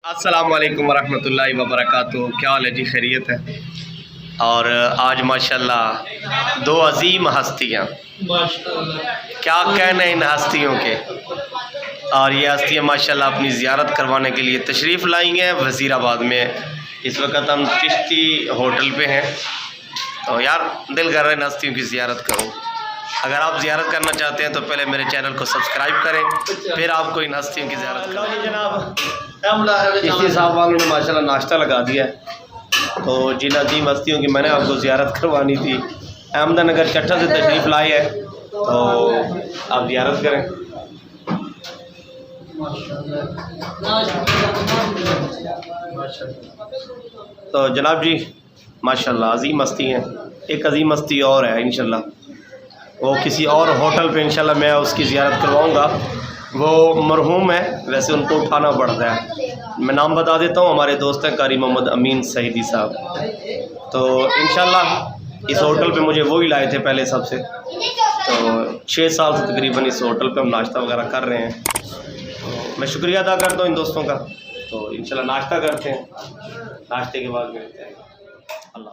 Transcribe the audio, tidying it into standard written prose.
अस्सलाम वालेकुम वरहमतुल्लाहि वबरकातुहू। क्या हाल है जी? खैरियत है। और आज माशाल्लाह दो अजीम हस्तियाँ, क्या कहने इन हस्तियों के। और ये हस्तियाँ माशाल्लाह अपनी ज़ियारत करवाने के लिए तशरीफ़ लाई हैं वज़ीराबाद में। इस वक्त हम चिश्ती होटल पे हैं। तो यार दिल कर रहा है इन हस्तियों की ज़ियारत करूँ। अगर आप ज़ियारत करना चाहते हैं तो पहले मेरे चैनल को सब्सक्राइब करें, फिर आपको इन हस्तियों की ज़ियारत करें। जनाब चिश्ती साहब वालों ने माशाल्लाह नाश्ता लगा दिया है। तो जिन अजीम हस्तियों की मैंने आपको ज़ियारत करवानी थी, अहमदनगर चट्टा से तशरीफ़ लाई है, तो आप ज़ियारत करें। तो जनाब जी माशाल्लाह अजीम हस्ती हैं। एक अजीम हस्ती और है, इंशाल्लाह वो किसी और होटल पे इंशाल्लाह मैं उसकी ज़ियारत करवाऊँगा। वो मरहूम है, वैसे उनको उठाना पड़ता है। मैं नाम बता देता हूँ, हमारे दोस्त हैं कारी मोहम्मद अमीन सईदी साहब। तो इंशाल्लाह इस होटल पे मुझे वो ही लाए थे पहले सबसे। तो 6 साल से तकरीबन इस होटल पे हम नाश्ता वगैरह कर रहे हैं। तो मैं शुक्रिया अदा करता हूँ इन दोस्तों का। तो इंशाल्लाह नाश्ता करते हैं, नाश्ते के बाद मिलते हैं। अल्लाह।